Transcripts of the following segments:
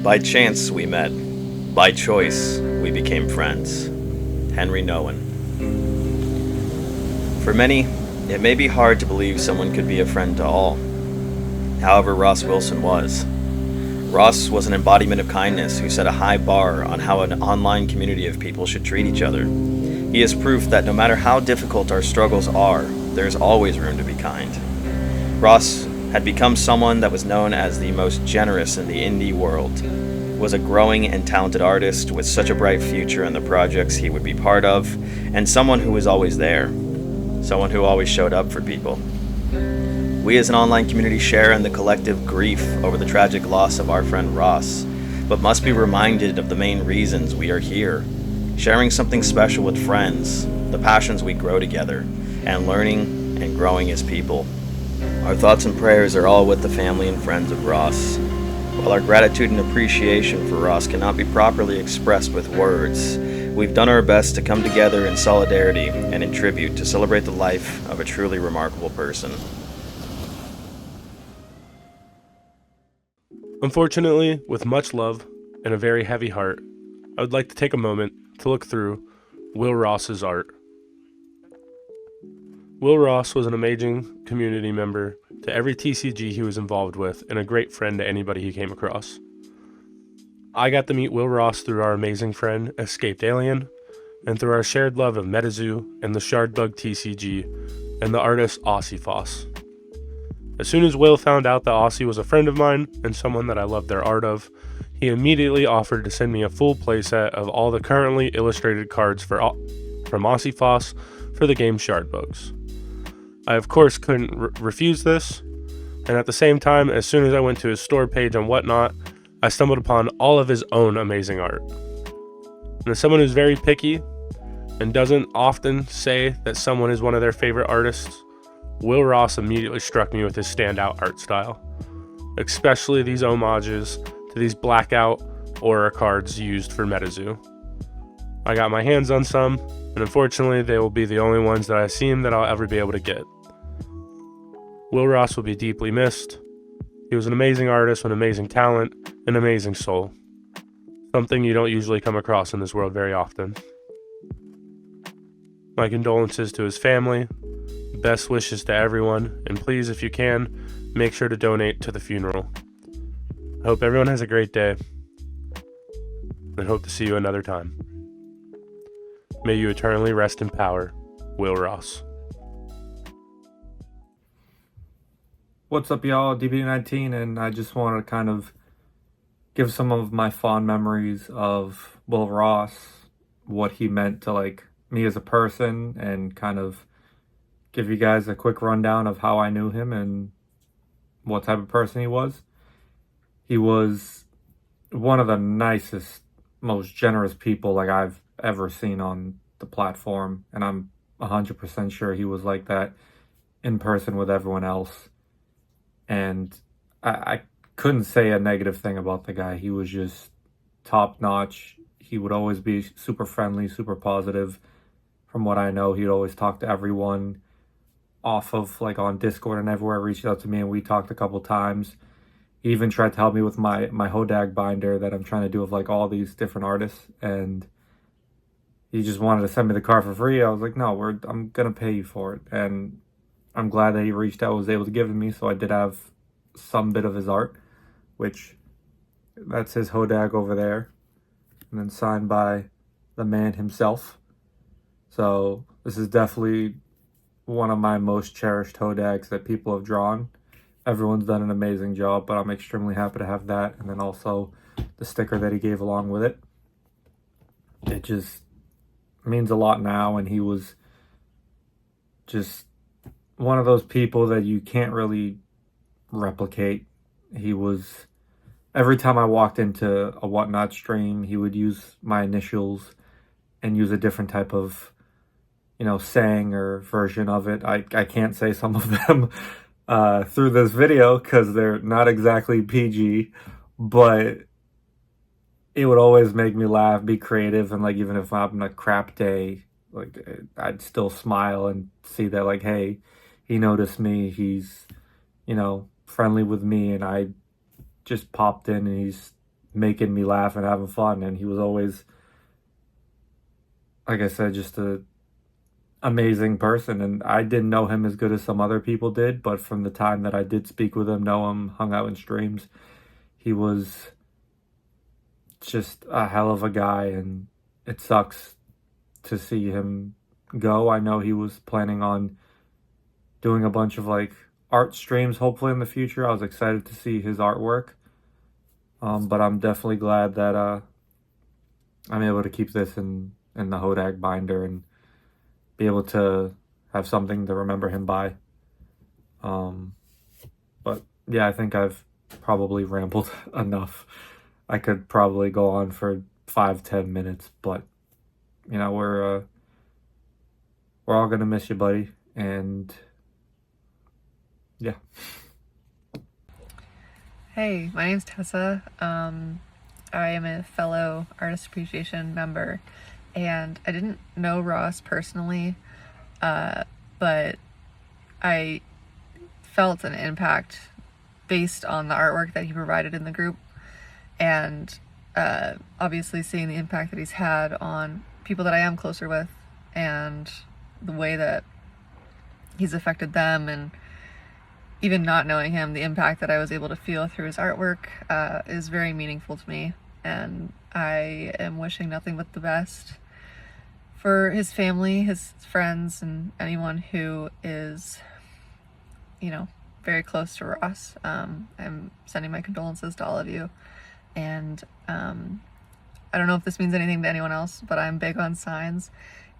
By chance we met. By choice we became friends. Henry Nowen. For many, it may be hard to believe someone could be a friend to all. However, Ross Wilson was. Ross was an embodiment of kindness who set a high bar on how an online community of people should treat each other. He is proof that no matter how difficult our struggles are, there is always room to be kind. Ross had become someone that was known as the most generous in the indie world, was a growing and talented artist with such a bright future in the projects he would be part of, and someone who was always there, someone who always showed up for people. We as an online community share in the collective grief over the tragic loss of our friend Ross, but must be reminded of the main reasons we are here, sharing something special with friends, the passions we grow together, and learning and growing as people. Our thoughts and prayers are all with the family and friends of Ross. While our gratitude and appreciation for Ross cannot be properly expressed with words, we've done our best to come together in solidarity and in tribute to celebrate the life of a truly remarkable person. Unfortunately, with much love and a very heavy heart, I would like to take a moment to look through WilRoss's art. WilRoss was an amazing community member to every TCG he was involved with and a great friend to anybody he came across. I got to meet WilRoss through our amazing friend Escaped Alien and through our shared love of MetaZoo and the Shardbug TCG and the artist Aussie Foss. As soon as Will found out that Aussie was a friend of mine and someone that I loved their art of, he immediately offered to send me a full playset of all the currently illustrated cards from Aussie Foss for the game Shardbugs. I of course couldn't refuse this, and at the same time, as soon as I went to his store page and whatnot, I stumbled upon all of his own amazing art. And as someone who's very picky and doesn't often say that someone is one of their favorite artists, WilRoss immediately struck me with his standout art style, especially these homages to these blackout aura cards used for MetaZoo. I got my hands on some, and unfortunately they will be the only ones that I seem that I'll ever be able to get. WilRoss will be deeply missed. He was an amazing artist with amazing talent, an amazing soul. Something you don't usually come across in this world very often. My condolences to his family, best wishes to everyone, and please, if you can, make sure to donate to the funeral. I hope everyone has a great day, and hope to see you another time. May you eternally rest in power, WilRoss. What's up, y'all? DB19, and I just want to kind of give some of my fond memories of WilRoss, what he meant to like me as a person, and kind of give you guys a quick rundown of how I knew him and what type of person he was. He was one of the nicest, most generous people like I've ever seen on the platform, and I'm 100% sure he was like that in person with everyone else. And I couldn't say a negative thing about the guy. He was just top notch. He would always be super friendly, super positive. From what I know, he'd always talk to everyone off of like on Discord and everywhere. Reached out to me and we talked a couple times. He even tried to help me with my Hodag binder that I'm trying to do of like all these different artists, and he just wanted to send me the card for free. I was like, no, I'm gonna pay you for it. And I'm glad that he reached out, was able to give it to me, so I did have some bit of his art, which that's his Hodag over there, and then signed by the man himself. So this is definitely one of my most cherished Hodags that people have drawn. Everyone's done an amazing job, but I'm extremely happy to have that, and then also the sticker that he gave along with it. It just means a lot now, and he was just one of those people that you can't really replicate. He was, every time I walked into a Whatnot stream, he would use my initials and use a different type of, saying or version of it. I can't say some of them through this video because they're not exactly PG, but it would always make me laugh, be creative, and like even if I'm on a crap day, like I'd still smile and see that like, hey, he noticed me, he's friendly with me, and I just popped in and he's making me laugh and having fun. And he was always, like I said, just a amazing person. And I didn't know him as good as some other people did, but from the time that I did speak with him, know him, hung out in streams, he was just a hell of a guy. And it sucks to see him go. I know he was planning on doing a bunch of like art streams hopefully in the future. I was excited to see his artwork. But I'm definitely glad that I'm able to keep this in the Hodag binder and be able to have something to remember him by. But yeah, I think I've probably rambled enough. I could probably go on for 5-10 minutes, but you know, we're all gonna miss you, buddy, and yeah. Hey, my name's Tessa. I am a fellow Artist Appreciation member, and I didn't know Ross personally, but I felt an impact based on the artwork that he provided in the group, and obviously seeing the impact that he's had on people that I am closer with, and the way that he's affected them, and even not knowing him, the impact that I was able to feel through his artwork is very meaningful to me, and I am wishing nothing but the best for his family, his friends, and anyone who is, you know, very close to Ross. I'm sending my condolences to all of you, and I don't know if this means anything to anyone else, but I'm big on signs,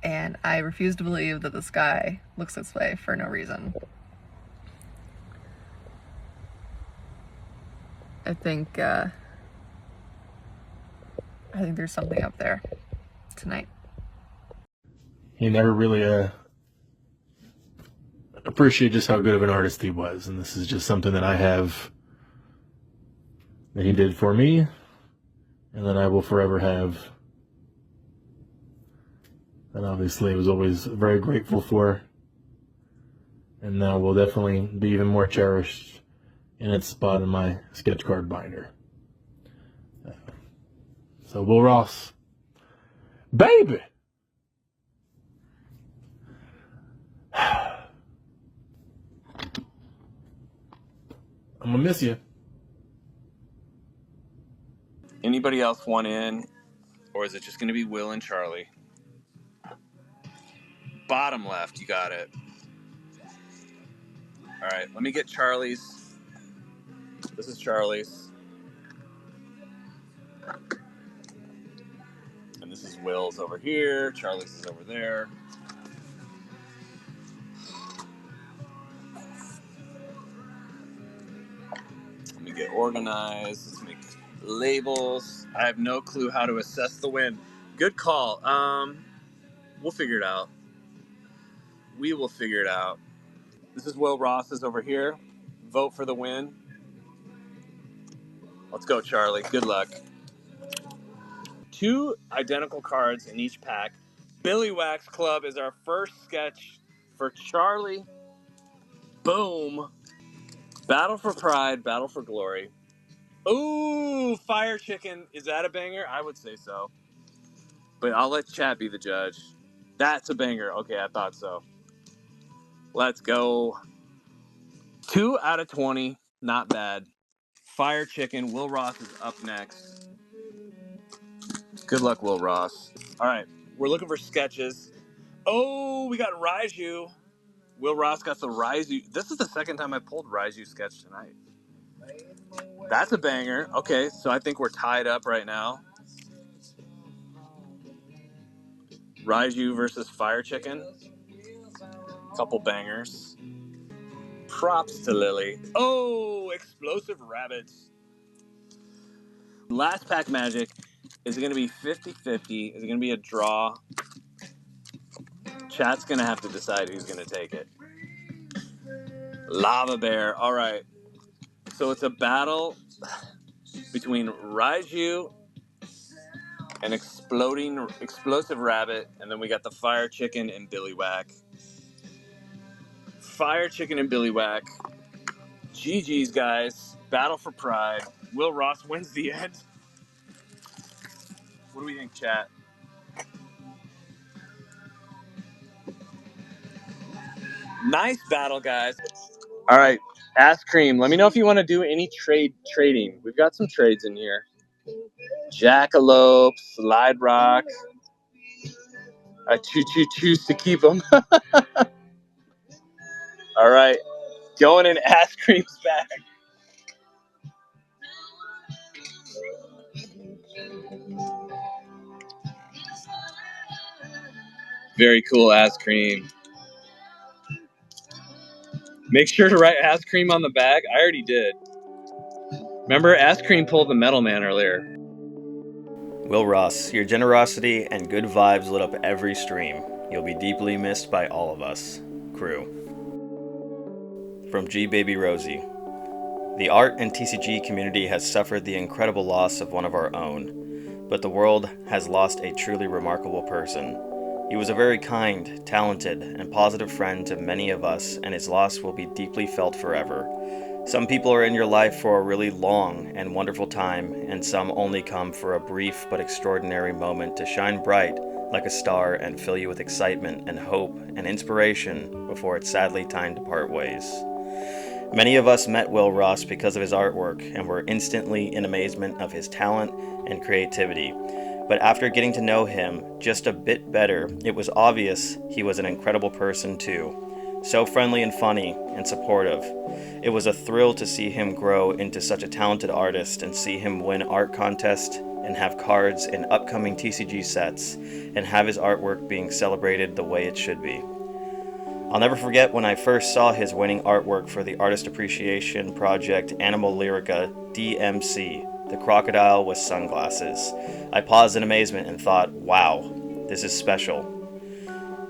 and I refuse to believe that the sky looks this way for no reason. I think there's something up there tonight. He never really appreciated just how good of an artist he was, and this is just something that I have that he did for me, and that I will forever have. And obviously I was always very grateful for, and now will definitely be even more cherished in its spot in my sketch card binder. So WilRoss, baby! I'm gonna miss you. Anybody else want in? Or is it just going to be Will and Charlie? Bottom left, you got it. All right, let me get Charlie's. This is Charlie's. And this is Will's over here. Charlie's is over there. Let me get organized. Let's make labels. I have no clue how to assess the win. Good call. We'll figure it out. We will figure it out. This is Will Ross is over here. Vote for the win. Let's go, Charlie. Good luck. 2 identical cards in each pack. Billy Wax Club is our first sketch for Charlie. Boom. Battle for Pride, Battle for Glory. Ooh, Fire Chicken. Is that a banger? I would say so. But I'll let chat be the judge. That's a banger. Okay, I thought so. Let's go. 2 out of 20. Not bad. Fire Chicken. Will Ross is up next. Good luck, Will Ross. All right, we're looking for sketches. Oh, we got Raiju. Will Ross got the Raiju. This is the second time I pulled Raiju sketch tonight. That's a banger. Okay, so I think we're tied up right now. Raiju versus Fire Chicken. Couple bangers. Props to Lily. Oh, Explosive Rabbits. Last pack magic. Is it going to be 50-50? Is it going to be a draw? Chat's going to have to decide who's going to take it. Lava Bear. All right. So it's a battle between Raiju and Explosive Rabbit, and then we got the Fire Chicken and Billy Whack. Fire Chicken and Billy Whack. GG's, guys. Battle for Pride. Will Ross wins the end. What do we think, chat? Nice battle, guys. All right, Ask Cream. Let me know if you want to do any trading. We've got some trades in here. Jackalope, Slide Rock. I choose to keep them. All right, going in Ask Cream's bag. Very cool, Ask Cream. Make sure to write Ask Cream on the bag. I already did. Remember, Ask Cream pulled the Metal Man earlier. WilRoss, your generosity and good vibes lit up every stream. You'll be deeply missed by all of us. Crew. From G Baby Rosie. The art and TCG community has suffered the incredible loss of one of our own, but the world has lost a truly remarkable person. He was a very kind, talented, and positive friend to many of us, and his loss will be deeply felt forever. Some people are in your life for a really long and wonderful time, and some only come for a brief but extraordinary moment to shine bright like a star and fill you with excitement and hope and inspiration before it's sadly time to part ways. Many of us met WilRoss because of his artwork and were instantly in amazement of his talent and creativity. But after getting to know him just a bit better, it was obvious he was an incredible person too. So friendly and funny and supportive. It was a thrill to see him grow into such a talented artist and see him win art contests and have cards in upcoming TCG sets and have his artwork being celebrated the way it should be. I'll never forget when I first saw his winning artwork for the Artist Appreciation Project Animal Lyrica DMC, the crocodile with sunglasses. I paused in amazement and thought, wow, this is special.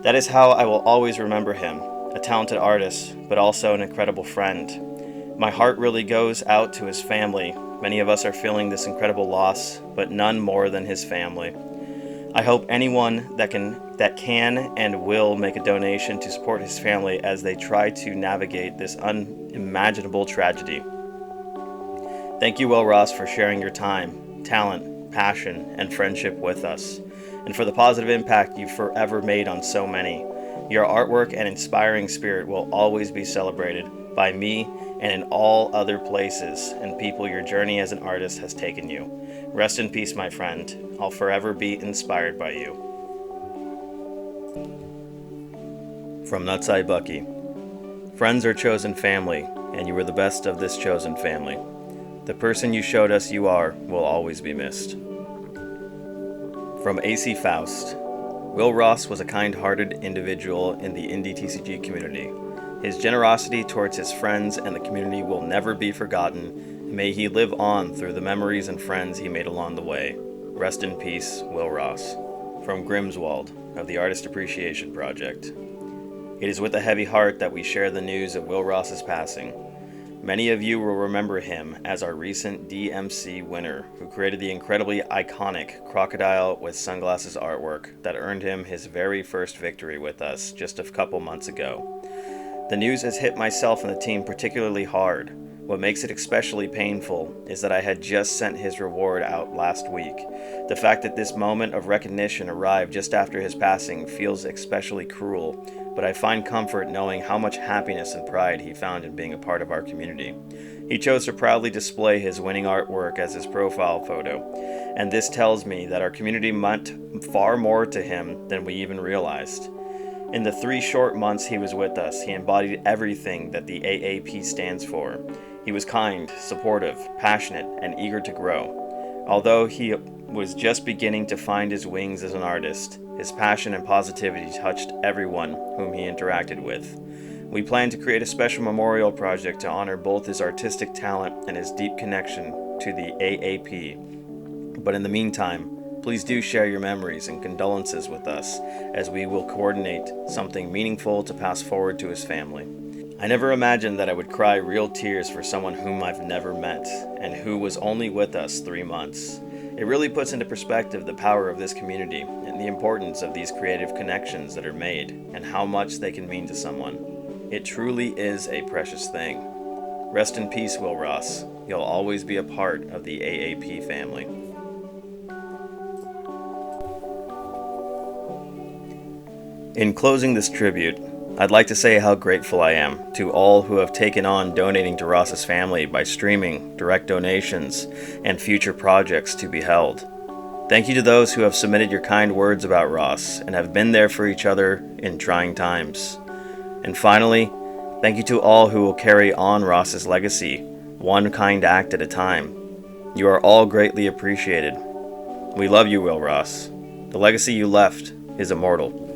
That is how I will always remember him, a talented artist, but also an incredible friend. My heart really goes out to his family. Many of us are feeling this incredible loss, but none more than his family. I hope anyone that can and will make a donation to support his family as they try to navigate this unimaginable tragedy. Thank you, WilRoss, for sharing your time, talent, passion, and friendship with us, and for the positive impact you've forever made on so many. Your artwork and inspiring spirit will always be celebrated by me and in all other places and people your journey as an artist has taken you. Rest in peace, my friend. I'll forever be inspired by you. From Nutseye Bucky. Friends are chosen family, and you were the best of this chosen family. The person you showed us you are will always be missed. From AC Faust. WilRoss was a kind-hearted individual in the indie TCG community. His generosity towards his friends and the community will never be forgotten. May he live on through the memories and friends he made along the way. Rest in peace, WilRoss. From Grimswald of the Artist Appreciation Project. It is with a heavy heart that we share the news of WilRoss's passing. Many of you will remember him as our recent DMC winner, who created the incredibly iconic crocodile with sunglasses artwork that earned him his very first victory with us just a couple months ago. The news has hit myself and the team particularly hard. What makes it especially painful is that I had just sent his reward out last week. The fact that this moment of recognition arrived just after his passing feels especially cruel, but I find comfort knowing how much happiness and pride he found in being a part of our community. He chose to proudly display his winning artwork as his profile photo, and this tells me that our community meant far more to him than we even realized. In the 3 short months he was with us, he embodied everything that the AAP stands for. He was kind, supportive, passionate, and eager to grow. Although he was just beginning to find his wings as an artist, his passion and positivity touched everyone whom he interacted with. We plan to create a special memorial project to honor both his artistic talent and his deep connection to the AAP. But in the meantime, please do share your memories and condolences with us, as we will coordinate something meaningful to pass forward to his family. I never imagined that I would cry real tears for someone whom I've never met, and who was only with us 3 months. It really puts into perspective the power of this community, and the importance of these creative connections that are made, and how much they can mean to someone. It truly is a precious thing. Rest in peace, WilRoss. You'll always be a part of the AAP family. In closing this tribute, I'd like to say how grateful I am to all who have taken on donating to Ross's family by streaming, direct donations, and future projects to be held. Thank you to those who have submitted your kind words about Ross and have been there for each other in trying times. And finally, thank you to all who will carry on Ross's legacy, one kind act at a time. You are all greatly appreciated. We love you, WilRoss. The legacy you left is immortal.